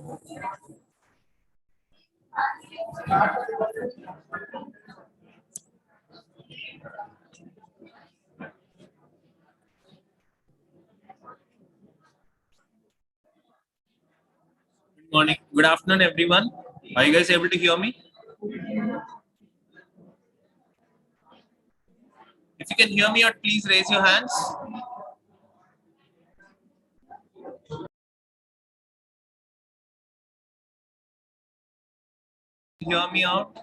Good morning. Good afternoon, everyone. Are you guys able to hear me? If you can hear me out, please raise your hands. Hear me out.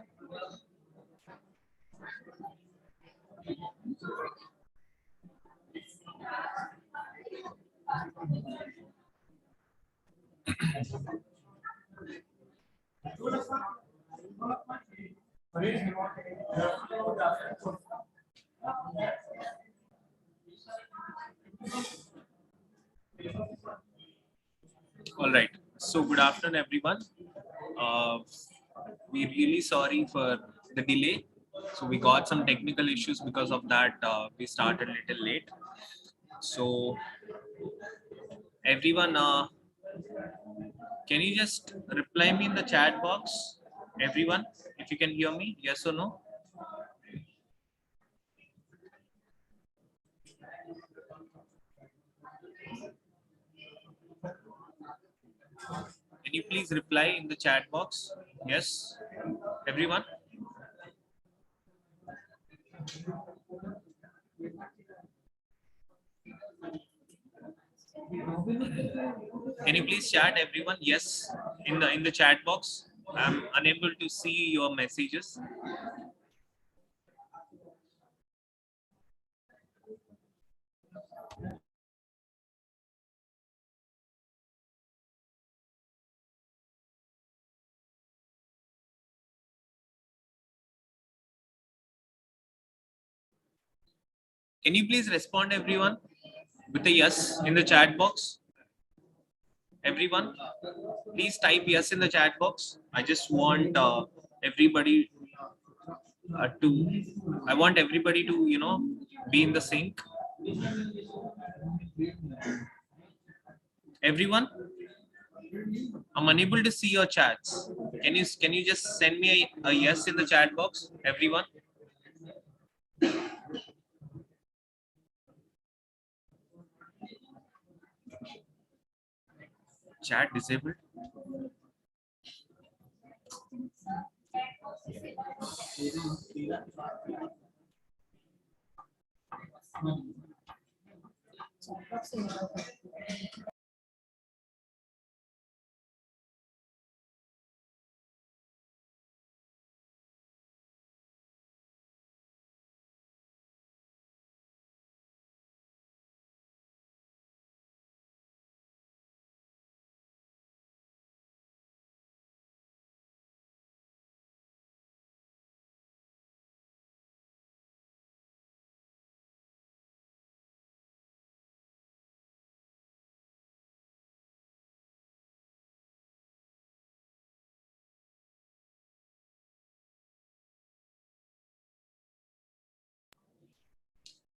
All right. So good afternoon, everyone. Uh, we're really sorry for the delay. So we got some technical issues because of that. We started a little late. So everyone, can you just reply me in the chat box? Everyone, if you can hear me, yes or no? Can you please reply in the chat box? Yes, everyone. Can you please chat everyone? Yes, in the chat box. I'm unable to see your messages. Can you please respond everyone with a yes in the chat box? Everyone, please type yes in the chat box. I just want everybody I want everybody to, be in the sync. Everyone, I'm unable to see your chats. Can you just send me a yes in the chat box? Everyone. Chat disabled.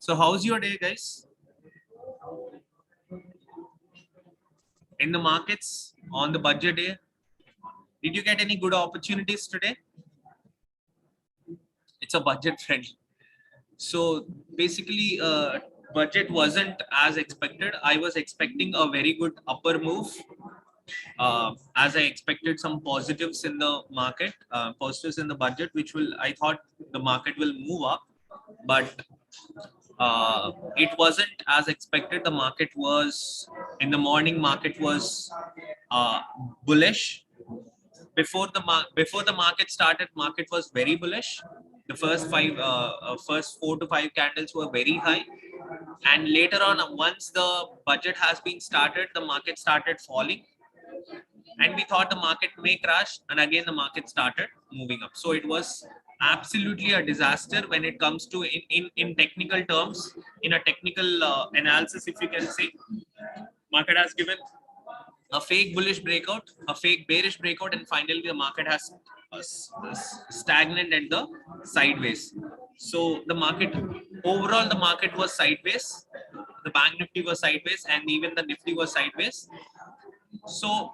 So how's your day, guys? In the markets on the budget day, did you get any good opportunities today? It's a budget friendly. So basically, budget wasn't as expected. I was expecting a very good upper move, as I expected some positives in the market, positives in the budget, which will, I thought the market will move up, but it wasn't as expected. The market was, in the morning, market was bullish. Before the market started, market was very bullish. The first 4 to 5 candles were very high, and later on, once the budget has been started, the market started falling, and we thought the market may crash, and again the market started moving up. So it was absolutely a disaster when it comes to, in technical terms, in a technical analysis, if you can say. Market has given a fake bullish breakout, a fake bearish breakout, and finally the market has stagnant at the sideways. So the market, overall, the market was sideways. The bank nifty was sideways, and even the nifty was sideways. So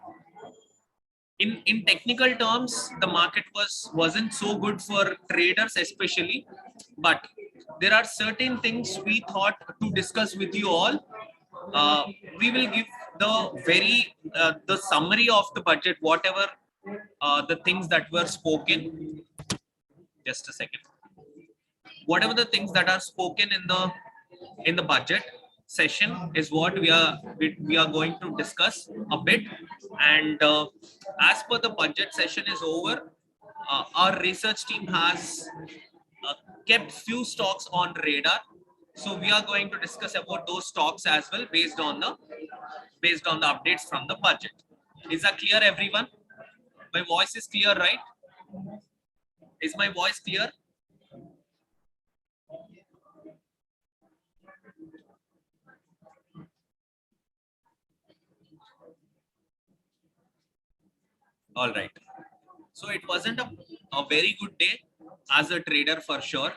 in technical terms, the market wasn't so good for traders especially, but there are certain things we thought to discuss with you all. uh, we will give the very the summary of the budget, whatever the things that were spoken. Just a second. Whatever the things that are spoken in the budget session is what we are going to discuss a bit. And as per the budget session is over, our research team has uh, kept few stocks on radar, so we are going to discuss about those stocks as well, based on the updates from the budget. Is that clear, everyone? My voice is clear, right? Is my voice clear? All right. So it wasn't a very good day as a trader for sure,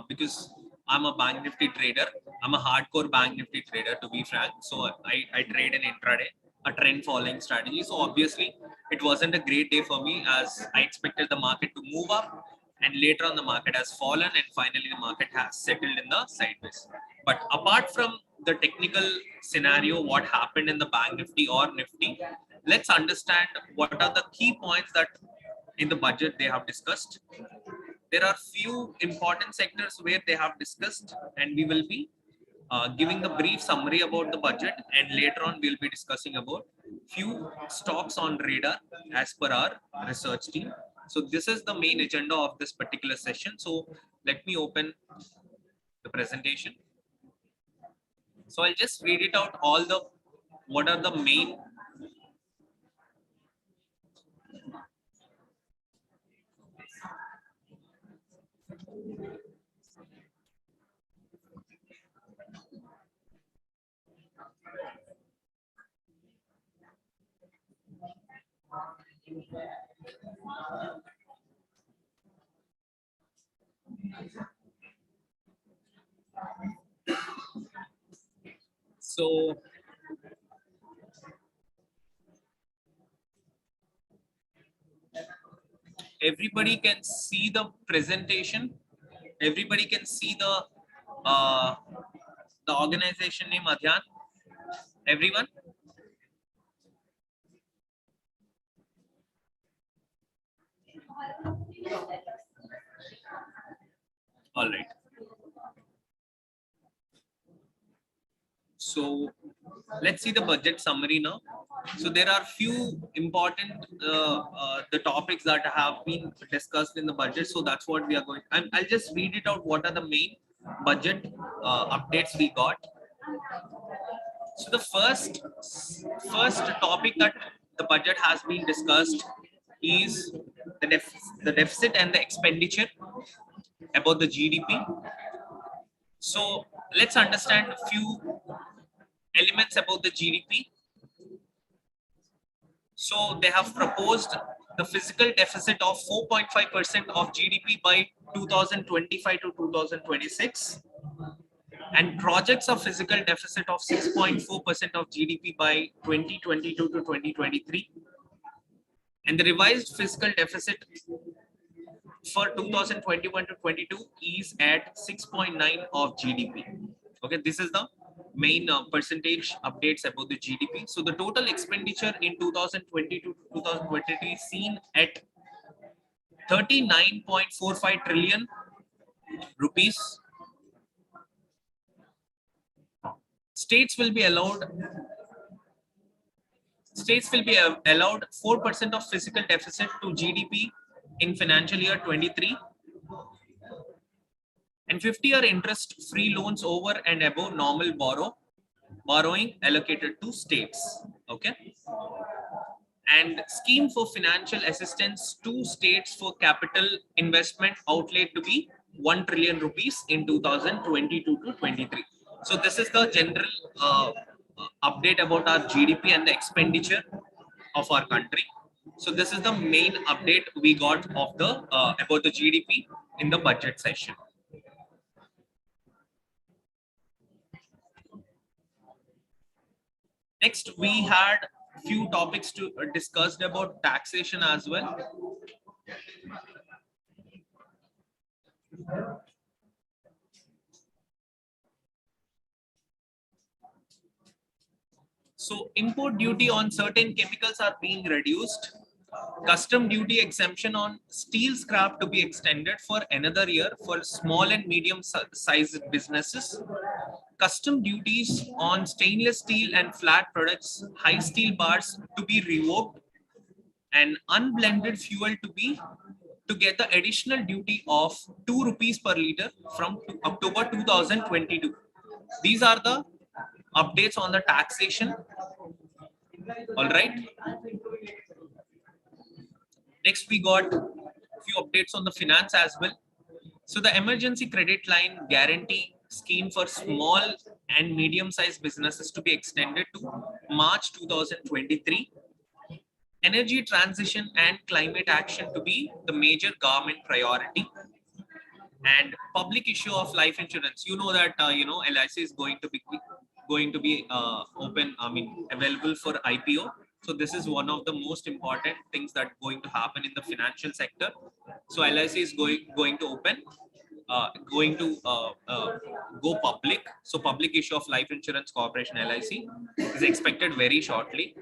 because I'm a bank nifty trader. I'm a hardcore bank nifty trader, to be frank. So I trade in intraday, a trend following strategy. So obviously it wasn't a great day for me, as I expected the market to move up, and later on the market has fallen, and finally the market has settled in the sideways. But apart from the technical scenario, what happened in the bank nifty or nifty, let's understand what are the key points that in the budget they have discussed. There are few important sectors where they have discussed, and we will be giving the brief summary about the budget, and later on we'll be discussing about few stocks on radar as per our research team. So this is the main agenda of this particular session. So let me open the presentation. So I'll just read it out, all the what are the main. So everybody can see the presentation. Everybody can see uh, the organization name, Adhyan. Everyone. All right. So let's see the budget summary now. So there are few important the topics that have been discussed in the budget. So that's what we are going. I'll just read it out. What are the main budget updates we got? So the first topic that the budget has been discussed is the deficit and the expenditure about the GDP. So let's understand a few elements about the GDP. So they have proposed the fiscal deficit of 4.5% of GDP by 2025 to 2026, and projects of fiscal deficit of 6.4% of GDP by 2022 to 2023, and the revised fiscal deficit for 2021 to 22 is at 6.9 of GDP. Okay, this is the main percentage updates about the GDP. So the total expenditure in 2022 to 2023 seen at 39.45 trillion rupees. States will be allowed allowed 4% of fiscal deficit to GDP in financial year 23, and 50-year interest-free loans over and above normal borrowing allocated to states. Okay, and scheme for financial assistance to states for capital investment outlay to be 1 trillion rupees in 2022 to 23. So this is the general update about our GDP and the expenditure of our country. So this is the main update we got of the about the GDP in the budget session. Next, we had few topics to discussed about taxation as well. So import duty on certain chemicals are being reduced. Custom duty exemption on steel scrap to be extended for another year for small and medium sized businesses. Custom duties on stainless steel and flat products, high steel bars to be revoked, and unblended fuel to get the additional duty of 2 rupees per liter from October 2022. These are the updates on the taxation. All right. Next, we got a few updates on the finance as well. So the emergency credit line guarantee scheme for small and medium sized businesses to be extended to March 2023. Energy transition and climate action to be the major government priority. And public issue of life insurance. You know that LIC is going to be open. I mean, available for IPO. So this is one of the most important things that going to happen in the financial sector. So LIC is going to open, go public. So public issue of life insurance corporation LIC is expected very shortly.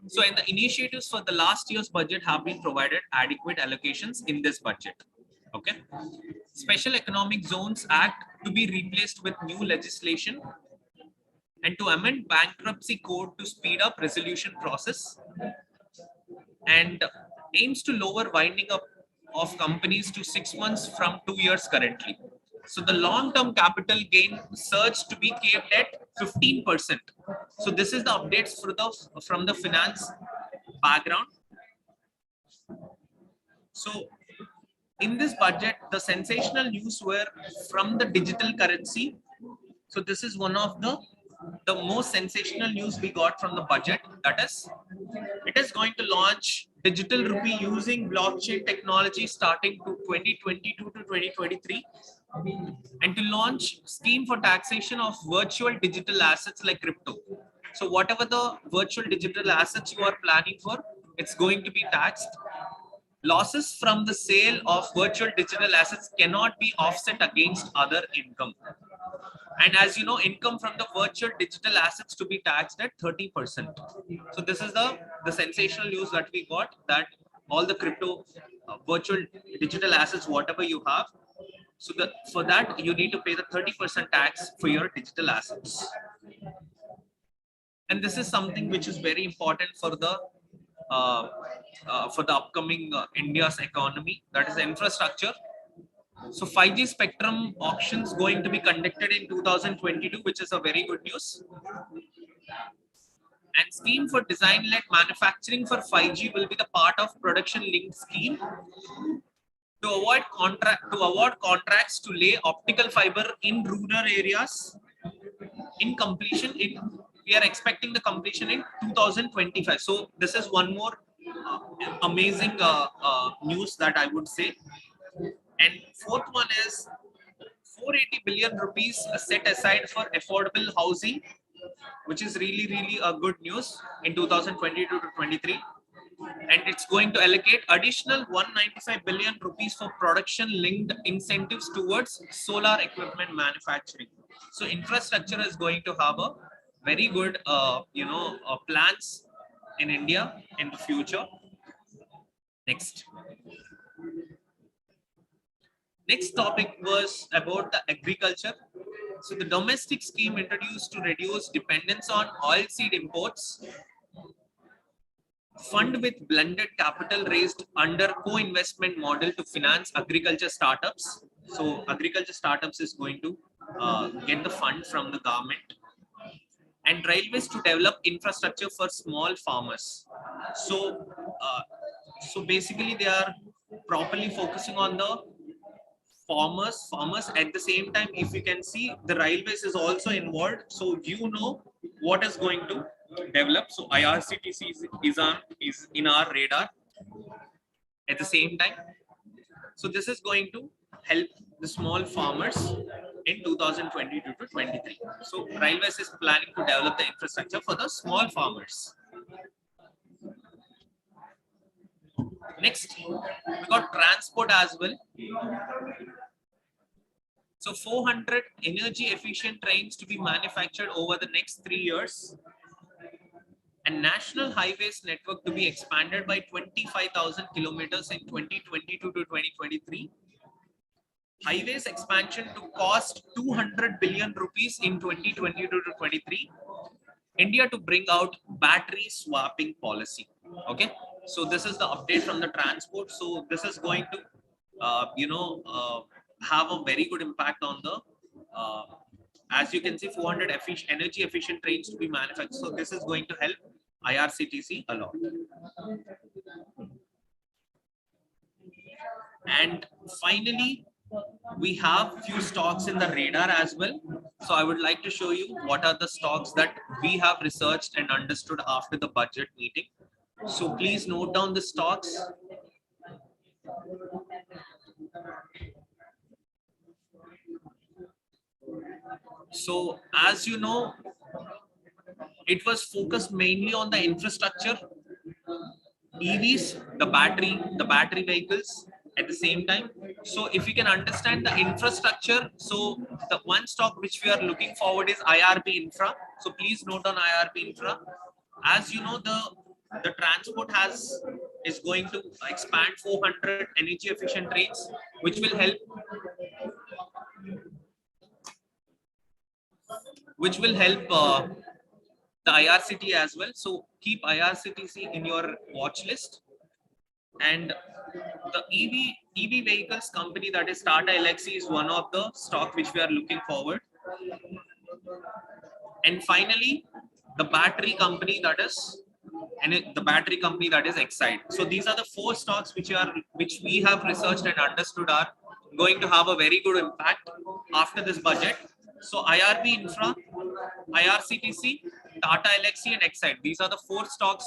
So in the initiatives for the last year's budget have been provided adequate allocations in this budget. Okay. Special Economic Zones Act to be replaced with new legislation, and to amend bankruptcy code to speed up resolution process, and aims to lower winding up of companies to 6 months from 2 years currently. So the long-term capital gain surge to be kept at 15%. So this is the updates from the finance background. So in this budget, the sensational news were from the digital currency. So this is one of the most sensational news we got from the budget. That is, it is going to launch digital rupee using blockchain technology starting to 2022 to 2023, and to launch scheme for taxation of virtual digital assets like crypto. So whatever the virtual digital assets you are planning for, it's going to be taxed. Losses from the sale of virtual digital assets cannot be offset against other income. And as you know, income from the virtual digital assets to be taxed at 30%. So this is the sensational news that we got, that all the crypto virtual digital assets, whatever you have, so for that you need to pay the 30% tax for your digital assets. And this is something which is very important for the upcoming India's economy, that is infrastructure. So 5G spectrum auctions going to be conducted in 2022, which is a very good news. And scheme for design-led manufacturing for 5G will be the part of production-linked scheme to award contracts to lay optical fiber in rural areas. In completion, we are expecting the completion in 2025. So this is one more amazing news that I would say. And fourth one is 480 billion rupees set aside for affordable housing, which is really a good news in 2022 to 23. And it's going to allocate additional 195 billion rupees for production linked incentives towards solar equipment manufacturing. So infrastructure is going to have a very good plans in India in the future. Next topic was about the agriculture. So the domestic scheme introduced to reduce dependence on oilseed imports. Fund with blended capital raised under co-investment model to finance agriculture startups. So agriculture startups is going to get the fund from the government. And railways to develop infrastructure for small farmers. So basically they are properly focusing on the farmers. At the same time, if you can see, the railways is also involved. So what is going to develop. So IRCTC is in our radar at the same time. So this is going to help the small farmers in 2022 to 23. So railways is planning to develop the infrastructure for the small farmers. Next, we got transport as well. So 400 energy efficient trains to be manufactured over the next 3 years, and national highways network to be expanded by 25,000 kilometers in 2022 to 2023. Highways expansion to cost 200 billion rupees in 2022 to 23. India to bring out battery swapping policy. Okay, so this is the update from the transport. So this is going to, have a very good impact on the, as you can see, 400 energy efficient trains to be manufactured. So this is going to help IRCTC a lot. And finally, we have few stocks in the radar as well. So I would like to show you what are the stocks that we have researched and understood after the budget meeting. So please note down the stocks. So as you know, it was focused mainly on the infrastructure, EVs, the battery vehicles at the same time. So if you can understand the infrastructure, so the one stock which we are looking forward is IRB Infra. So please note on IRB Infra. As you know, the transport is going to expand 400 energy efficient trains, which will help the IRCT as well. So keep IRCTC in your watch list. And the EV vehicles company, that is Tata Elxsi, is one of the stock which we are looking forward. And finally, the battery company that is Exide. So these are the four stocks which we have researched and understood are going to have a very good impact after this budget. So IRB Infra, IRCTC, Tata Elxsi, and Exide. These are the four stocks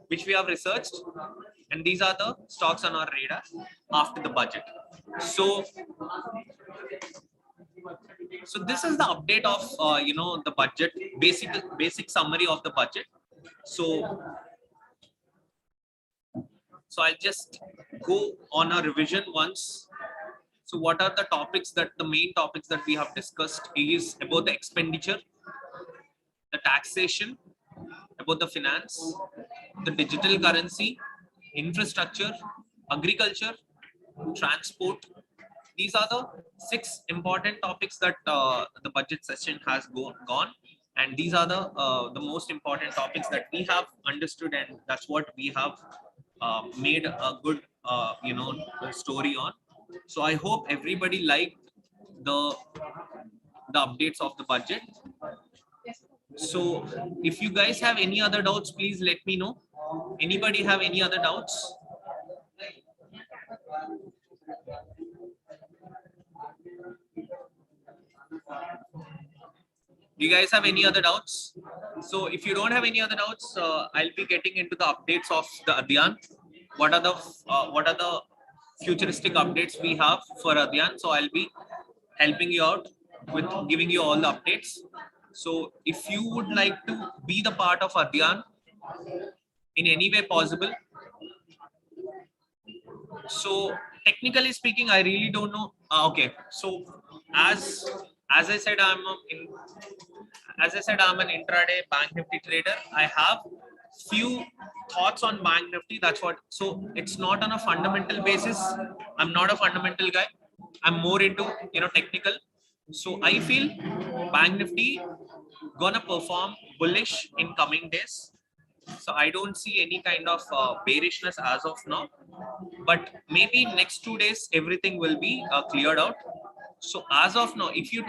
which we have researched, and these are the stocks on our radar after the budget. So this is the update of the budget, basic summary of the budget. So I'll just go on a revision once. So what are the main topics that we have discussed is about the expenditure, the taxation, about the finance, the digital currency, infrastructure, agriculture, transport. These are the 6 important topics that the budget session has gone, and these are the most important topics that we have understood, and that's what we have made a good story on. So I hope everybody liked the updates of the budget. So if you guys have any other doubts, please let me know. Anybody have any other doubts? Do you guys have any other doubts? So if you don't have any other doubts, I'll be getting into the updates of the Adyan. What are the futuristic updates we have for Adyan? So I'll be helping you out with giving you all the updates. So if you would like to be the part of Adyan in any way possible, so technically speaking, I really don't know. Okay, so as I said, I'm an intraday Bank Nifty trader. I have few thoughts on Bank Nifty. That's what. So it's not on a fundamental basis. I'm not a fundamental guy. I'm more into technical. So I feel Bank Nifty gonna perform bullish in coming days. So I don't see any kind of bearishness as of now, but maybe next 2 days everything will be cleared out. So as of now, if you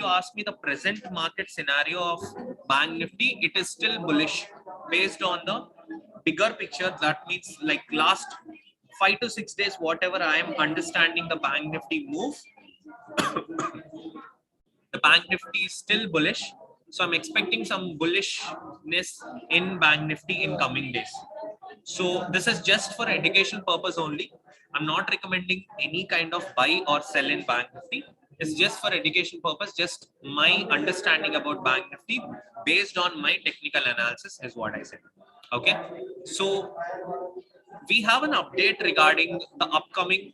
ask me the present market scenario of Bank Nifty, it is still bullish based on the bigger picture. That means like last 5 to 6 days, whatever I am understanding the Bank Nifty move, the Bank Nifty is still bullish. So I'm expecting some bullishness in Bank Nifty in coming days. So this is just for education purpose only. I'm not recommending any kind of buy or sell in Bank Nifty. It's just for education purpose. Just my understanding about Bank Nifty based on my technical analysis is what I said. Okay. So we have an update regarding the upcoming.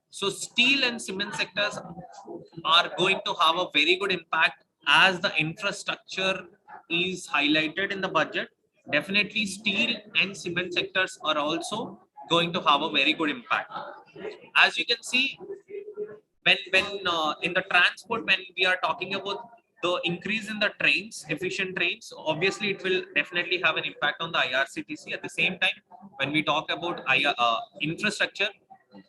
So steel and cement sectors are going to have a very good impact as the infrastructure is highlighted in the budget. Definitely steel and cement sectors are also going to have a very good impact. As you can see, when in the transport, when we are talking about the increase in the trains, efficient trains, obviously it will definitely have an impact on the IRCTC. At the same time, when we talk about infrastructure,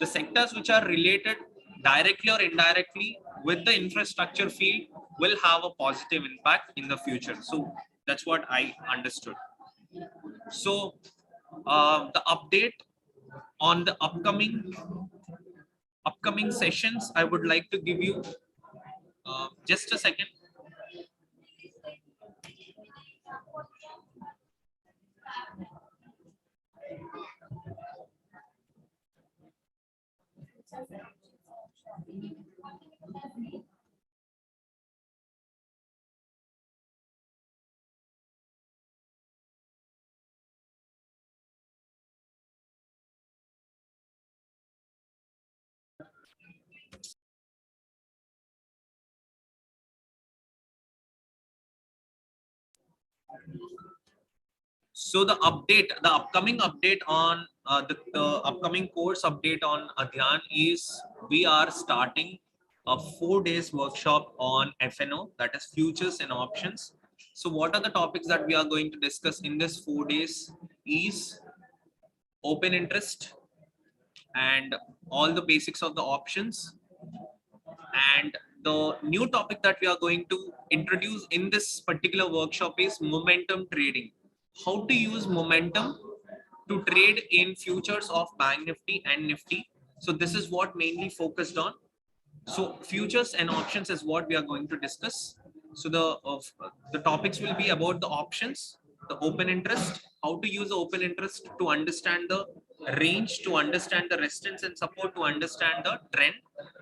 the sectors which are related directly or indirectly with the infrastructure field will have a positive impact in the future. So that's what I understood. So the update on the upcoming sessions, I would like to give you just a second. So the upcoming update on the upcoming course update on Adhyan is we are starting a 4 days workshop on FNO, that is futures and options. So what are the topics that we are going to discuss in this 4 days is open interest and all the basics of the options. And the new topic that we are going to introduce in this particular workshop is momentum trading. How to use momentum to trade in futures of Bank Nifty and Nifty. So this is what mainly focused on. So futures and options is what we are going to discuss. So the topics will be about the options, the open interest, how to use the open interest to understand the range, to understand the resistance and support, to understand the trend.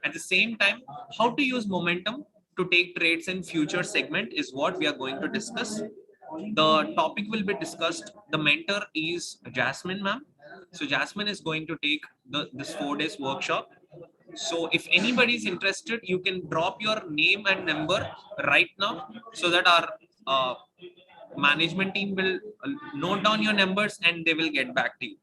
At the same time, how to use momentum to take trades in future segment is what we are going to discuss. The topic will be discussed. The mentor is Jasmine ma'am. So Jasmine is going to take this 4 days workshop. So if anybody is interested, you can drop your name and number right now so that our management team will note down your numbers and they will get back to you.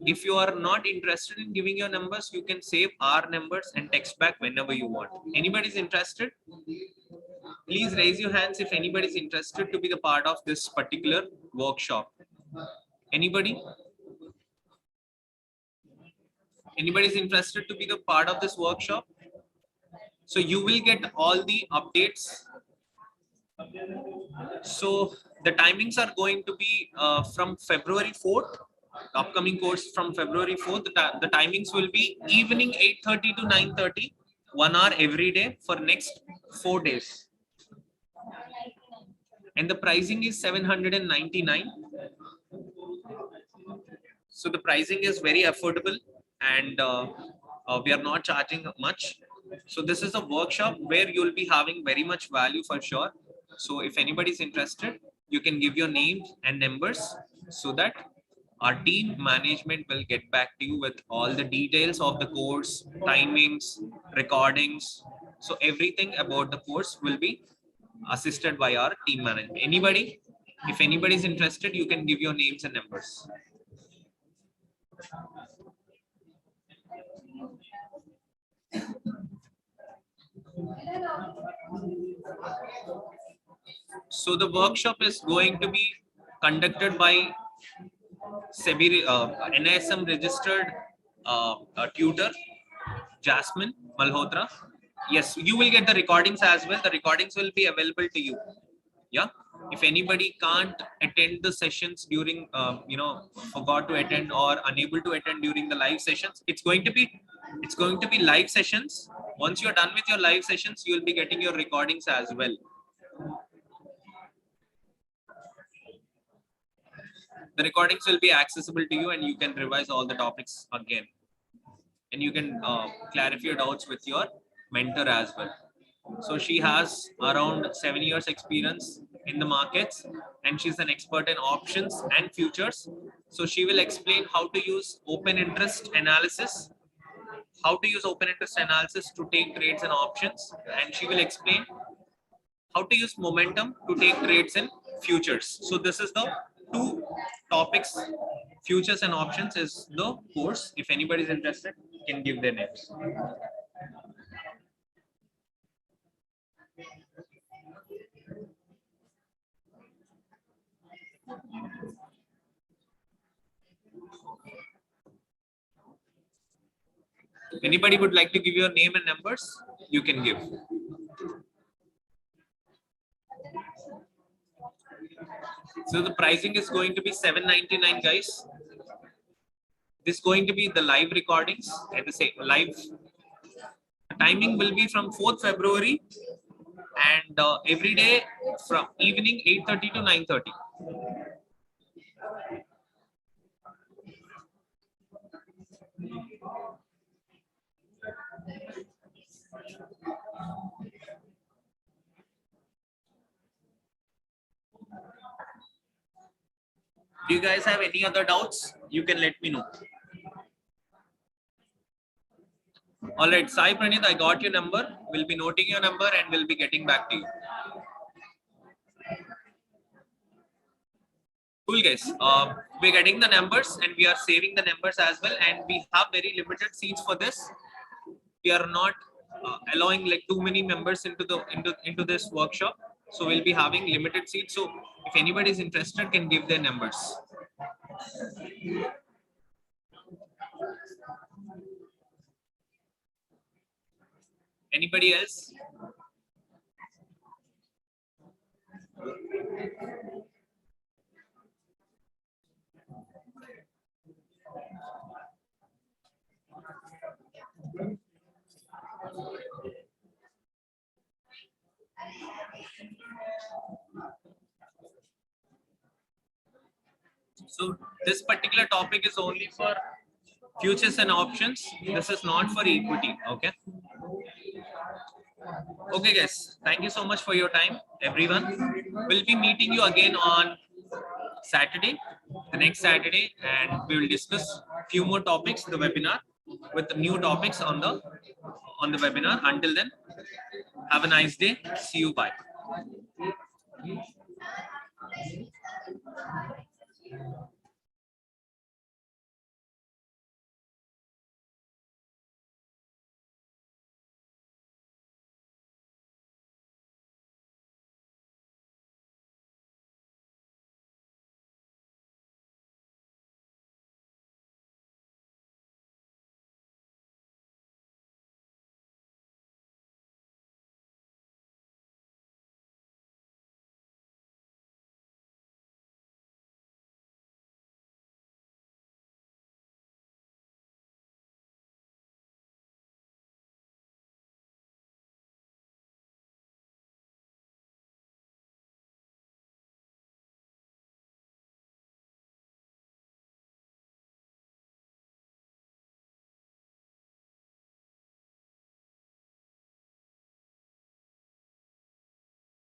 If you are not interested in giving your numbers, you can save our numbers and text back whenever you want. Anybody is interested? Please raise your hands if anybody is interested to be the part of this particular workshop. Anybody? Anybody is interested to be the part of this workshop? So you will get all the updates. So the timings are going to be from February 4th, upcoming course from February 4th. The timings will be evening 8:30 to 9:30, 1 hour every day for next 4 days. And the pricing is 799. So the pricing is very affordable and we are not charging much. So this is a workshop where you'll be having very much value for sure. So if anybody is interested, you can give your names and numbers so that our team management will get back to you with all the details of the course, timings, recordings. So everything about the course will be assisted by our team management. Anybody, if anybody is interested, you can give your names and numbers. So the workshop is going to be conducted by SEBI, NISM registered tutor, Jasmine Malhotra. Yes, you will get the recordings as well. The recordings will be available to you. Yeah. If anybody can't attend the sessions during, forgot to attend or unable to attend during the live sessions, it's going to be live sessions. Once you're done with your live sessions, you will be getting your recordings as well. The recordings will be accessible to you and you can revise all the topics again. And you can clarify your doubts with your mentor as well. So she has around 7 years experience in the markets, and she's an expert in options and futures. So she will explain how to use open interest analysis, to take trades in options, and she will explain how to use momentum to take trades in futures. So this is the two topics. Futures and options is the course. If anybody is interested, can give their names. If anybody would like to give your name and numbers, you can give. So the pricing is going to be $7.99, guys. This is going to be the live recordings at the same live. The timing will be from 4th February and every day from evening 8:30 to 9:30. Do you guys have any other doubts? You can let me know. All right, Sai Pranit, I got your number. We'll be noting your number and we'll be getting back to you. Cool, guys. We're getting the numbers and we are saving the numbers as well. And we have very limited seats for this. We are not allowing like too many members into this workshop. So we'll be having limited seats. So if anybody is interested, can give their numbers. Anybody else? So this particular topic is only for futures and options. This is not for equity. Okay. Okay, guys. Thank you so much for your time, everyone. We'll be meeting you again on Saturday, the next Saturday, and we will discuss a few more topics, the webinar, with the new topics on the webinar. Until then, have a nice day. See you. Bye.